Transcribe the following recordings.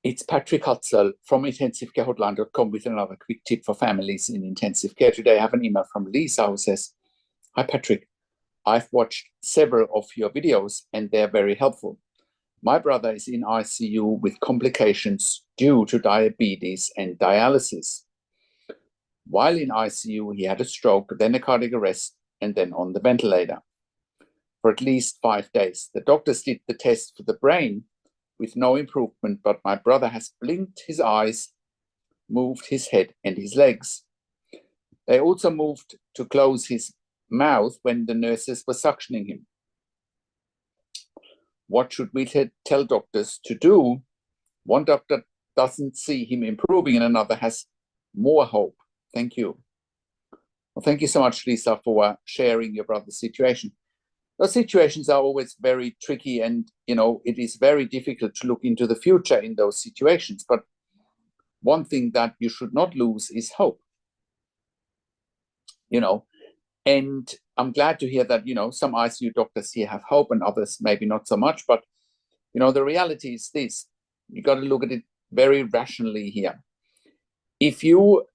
It's Patrick Hutzel from intensivecarehotline.com with another quick tip for families in intensive care. Today I have an email from Lisa who says, "Hi Patrick, I've watched several of your videos and they're very helpful. My brother is in ICU with complications due to diabetes and dialysis. While in ICU, he had a stroke, then a cardiac arrest, and then on the ventilator for at least 5 days. The doctors did the test for the brain with no improvement, but my brother has blinked his eyes, moved his head and his legs. They also moved to close his mouth when the nurses were suctioning him. What should we tell doctors to do? One doctor doesn't see him improving and another has more hope. Thank you." Well, thank you so much, Lisa, for sharing your brother's situation. Those situations are always very tricky, and it is very difficult to look into the future in those situations. But one thing that you should not lose is hope. And I'm glad to hear that some ICU doctors here have hope and others maybe not so much. But the reality is this: you got to look at it very rationally here. If you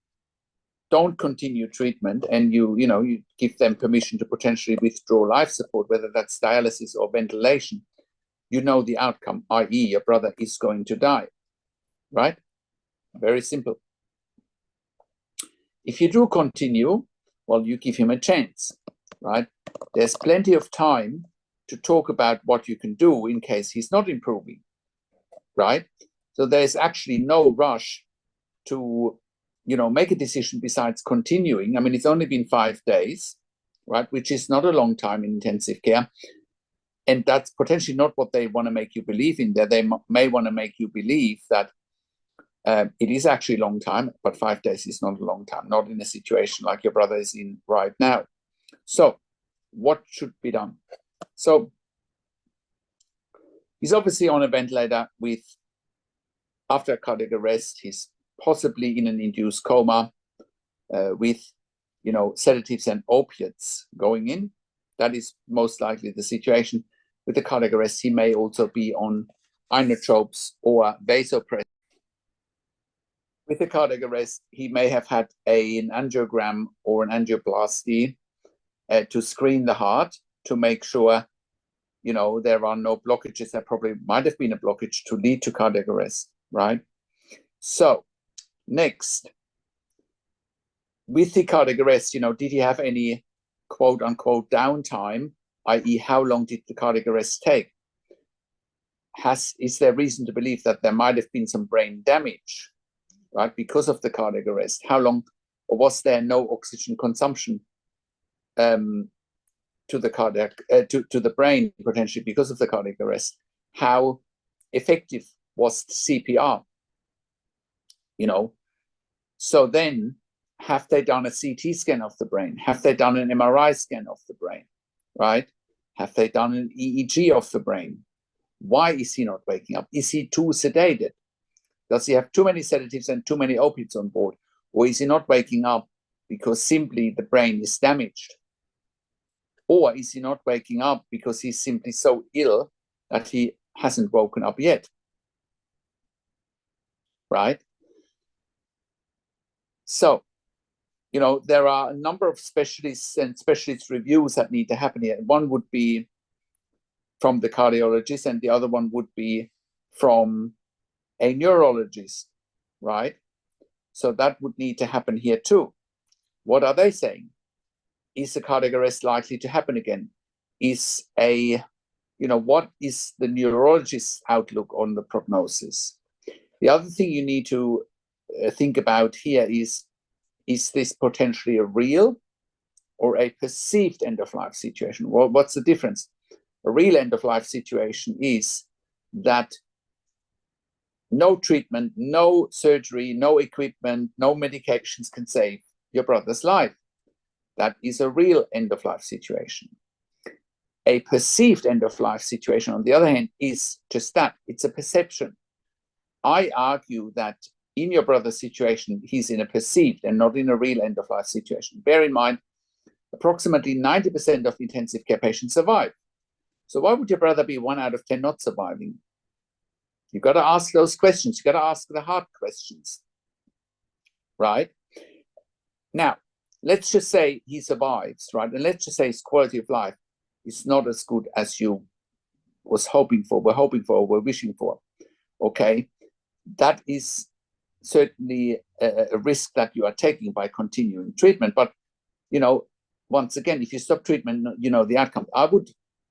don't continue treatment and you give them permission to potentially withdraw life support, whether that's dialysis or ventilation, the outcome, i.e. your brother is going to die, right? Very simple. If you do continue, well, you give him a chance, right? There's plenty of time to talk about what you can do in case he's not improving, right? So there's actually no rush to make a decision besides continuing. I mean, it's only been 5 days, right? Which is not a long time in intensive care. And that's potentially not what they want to make you believe in there. They may want to make you believe that it is actually a long time, but 5 days is not a long time, not in a situation like your brother is in right now. So what should be done? So he's obviously on a ventilator after a cardiac arrest. He's possibly in an induced coma with sedatives and opiates going in. That is most likely the situation. With the cardiac arrest, he may also be on inotropes or vasopressors. With the cardiac arrest, he may have had an angiogram or an angioplasty to screen the heart to make sure there are no blockages. There probably might have been a blockage to lead to cardiac arrest, right? So next, with the cardiac arrest, did he have any quote unquote downtime, i.e. how long did the cardiac arrest take? Is there reason to believe that there might have been some brain damage, right, because of the cardiac arrest? How long, or was there no oxygen consumption to the cardiac, to the brain potentially because of the cardiac arrest? How effective was CPR? So then, have they done a CT scan of the brain? Have they done an MRI scan of the brain, right? Have they done an EEG of the brain? Why is he not waking up? Is he too sedated? Does he have too many sedatives and too many opiates on board? Or is he not waking up because simply the brain is damaged? Or is he not waking up because he's simply so ill that he hasn't woken up yet? Right? So, there are a number of specialists and specialist reviews that need to happen here. One would be from the cardiologist and the other one would be from a neurologist, right? So that would need to happen here too. What are they saying? Is the cardiac arrest likely to happen again? What is the neurologist's outlook on the prognosis? The other thing you need to think about here is this potentially a real or a perceived end-of-life situation? Well, what's the difference? A real end-of-life situation is that no treatment, no surgery, no equipment, no medications can save your brother's life. That is a real end-of-life situation. A perceived end-of-life situation, on the other hand, is just that. It's a perception. I argue that in your brother's situation, he's in a perceived and not in a real end-of-life situation. Bear in mind, approximately 90% of intensive care patients survive. So why would your brother be 1 out of 10 not surviving? You got to ask those questions. You got to ask the hard questions, right? Now, let's just say he survives, right? And let's just say his quality of life is not as good as you were hoping for, were wishing for. Okay, that is certainly a risk that you are taking by continuing treatment. But, you know, once again, if you stop treatment, you know the outcome. I would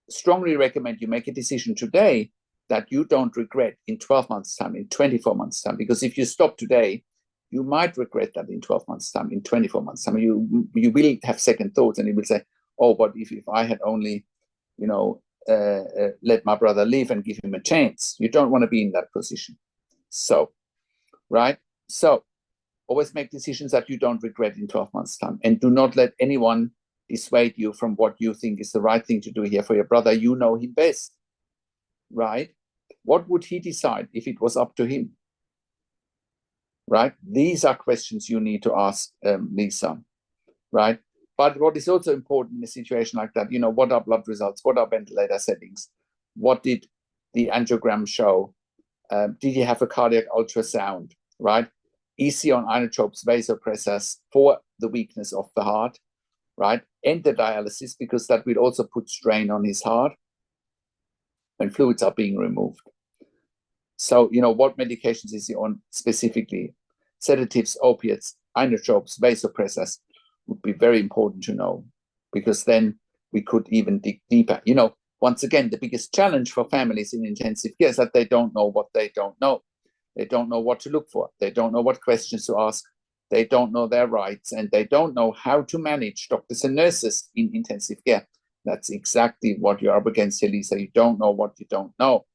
strongly recommend you make a decision today that you don't regret in 12 months' time, in 24 months' time. Because if you stop today, you might regret that in 12 months' time, in 24 months' time. You will have second thoughts, and you will say, oh, but if I had only, you know, let my brother live and give him a chance. You don't want to be in that position. So, right? So, always make decisions that you don't regret in 12 months' time. And do not let anyone dissuade you from what you think is the right thing to do here for your brother. You know him best, right? What would he decide if it was up to him? Right? These are questions you need to ask Lisa, right? But what is also important in a situation like that, you know, what are blood results? What are ventilator settings? What did the angiogram show? Did he have a cardiac ultrasound, right? EC on inotropes, vasopressors for the weakness of the heart, right? And the dialysis, because that will also put strain on his heart when fluids are being removed. So, you know, what medications is he on specifically? Sedatives, opiates, inotropes, vasopressors would be very important to know, because then we could even dig deeper. You know, once again, the biggest challenge for families in intensive care is that they don't know what they don't know. They don't know what to look for. They don't know what questions to ask. They don't know their rights, and they don't know how to manage doctors and nurses in intensive care. That's exactly what you're up against here, Lisa. You don't know what you don't know.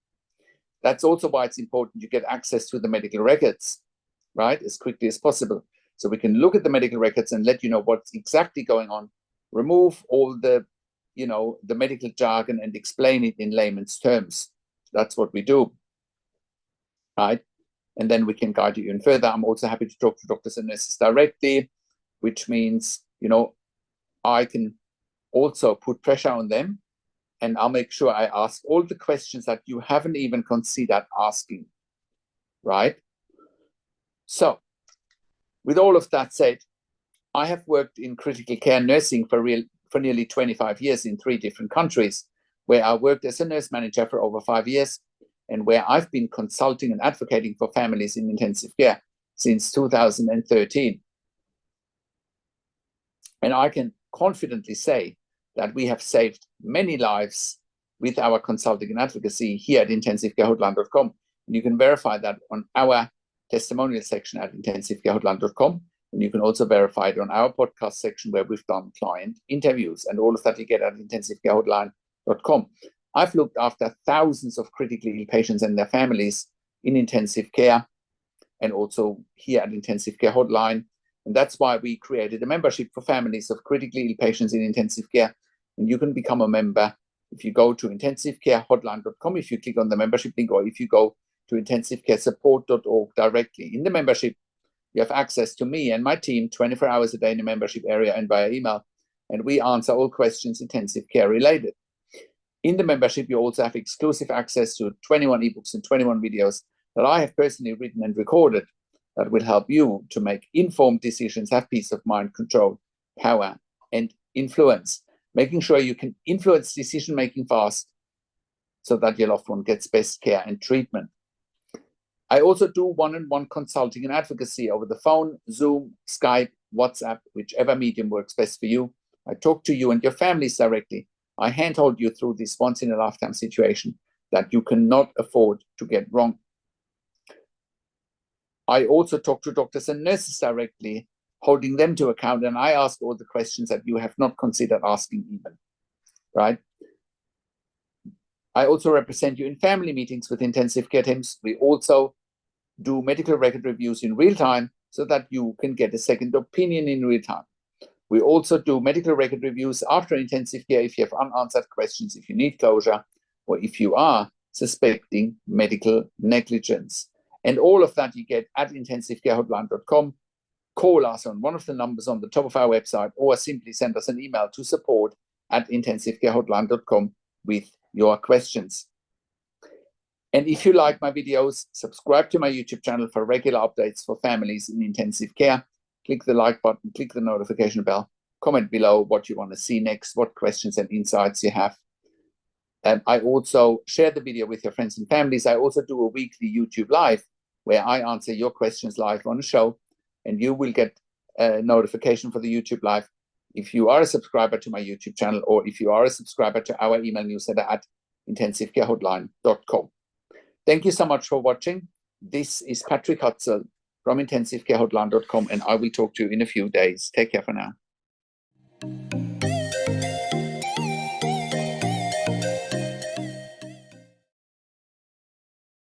That's also why it's important you get access to the medical records, right, as quickly as possible. So we can look at the medical records and let you know what's exactly going on, remove all the, you know, the medical jargon and explain it in layman's terms. That's what we do, right? And then we can guide you even further. I'm also happy to talk to doctors and nurses directly, which means, you know, I can also put pressure on them, and I'll make sure I ask all the questions that you haven't even considered asking, right? So, with all of that said, I have worked in critical care nursing for nearly 25 years in 3 different countries, where I worked as a nurse manager for over 5 years, and where I've been consulting and advocating for families in intensive care since 2013. And I can confidently say that we have saved many lives with our consulting and advocacy here at intensivecarehotline.com. And you can verify that on our testimonial section at intensivecarehotline.com. And you can also verify it on our podcast section, where we've done client interviews, and all of that you get at intensivecarehotline.com. I've looked after thousands of critically ill patients and their families in intensive care, and also here at Intensive Care Hotline. And that's why we created a membership for families of critically ill patients in intensive care. And you can become a member if you go to intensivecarehotline.com, if you click on the membership link, or if you go to intensivecaresupport.org directly. In the membership, you have access to me and my team 24 hours a day in the membership area and via email. And we answer all questions intensive care related. In the membership, you also have exclusive access to 21 ebooks and 21 videos that I have personally written and recorded that will help you to make informed decisions, have peace of mind, control, power, and influence, making sure you can influence decision-making fast so that your loved one gets best care and treatment. I also do one-on-one consulting and advocacy over the phone, Zoom, Skype, WhatsApp, whichever medium works best for you. I talk to you and your families directly. I handhold you through this once-in-a-lifetime situation that you cannot afford to get wrong. I also talk to doctors and nurses directly, holding them to account, and I ask all the questions that you have not considered asking even, right? I also represent you in family meetings with intensive care teams. We also do medical record reviews in real time so that you can get a second opinion in real time. We also do medical record reviews after intensive care if you have unanswered questions, if you need closure, or if you are suspecting medical negligence. And all of that you get at intensivecarehotline.com. Call us on one of the numbers on the top of our website, or simply send us an email to support@intensivecarehotline.com with your questions. And if you like my videos, subscribe to my YouTube channel for regular updates for families in intensive care. Click the like button, click the notification bell, comment below what you want to see next, what questions and insights you have. I also share the video with your friends and families. I also do a weekly YouTube live where I answer your questions live on the show, and you will get a notification for the YouTube live if you are a subscriber to my YouTube channel, or if you are a subscriber to our email newsletter at intensivecarehotline.com. Thank you so much for watching. This is Patrick Hutzel from intensivecarehotline.com, and I will talk to you in a few days. Take care for now.